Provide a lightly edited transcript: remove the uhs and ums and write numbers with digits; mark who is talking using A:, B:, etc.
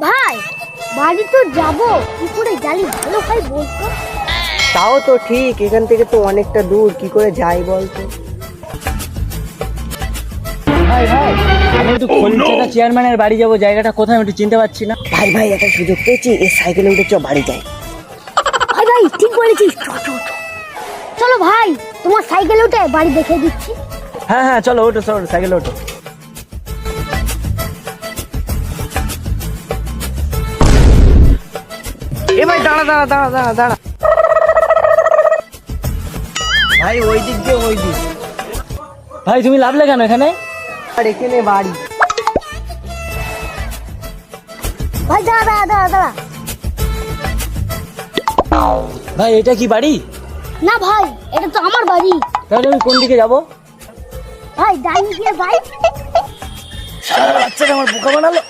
A: ভাই বাড়ি তো যাবো, কি করে জানি ভালো ভাই বলতো।
B: তাও তো ঠিক, এখান থেকে তো অনেকটা দূর, কি করে যাই বলতো।
C: ভাই ভাই আমি একটু খলিচাটা চেয়ারম্যানের বাড়ি যাবো, জায়গাটা কোথায় আমি একটু চিনতে পারছি না।
B: ভাই ভাই একটা সুযোগ পেয়েছি, এই সাইকেলে উঠে চ বাড়ি যাই।
A: ভাই ভাই ঠিক বলেছিস, চলো ভাই তোমার সাইকেল উঠে বাড়ি দেখে দিচ্ছি।
C: হ্যাঁ হ্যাঁ চলো ওঠো চলো সাইকেলে ওঠো।
B: এ ভাই দাঁড়া দাঁড়া দাঁড়া দাঁড়া দাঁড়া ভাই, ওই দিক দিয়ে ওই দিক।
C: ভাই তুমি লাভলে কেন এখানে?
B: আর এখানে বাড়ি।
A: ভাই দাঁড়া দাঁড়া দাঁড়া দাঁড়া।
C: ভাই এটা কি বাড়ি?
A: না ভাই এটা তো আমার বাড়ি।
C: তাহলে আমি কোন দিকে যাবো?
A: ভাই ডাইনি দিয়ে ভাই।
C: বাচ্চাটা আমার বোকা বানালো।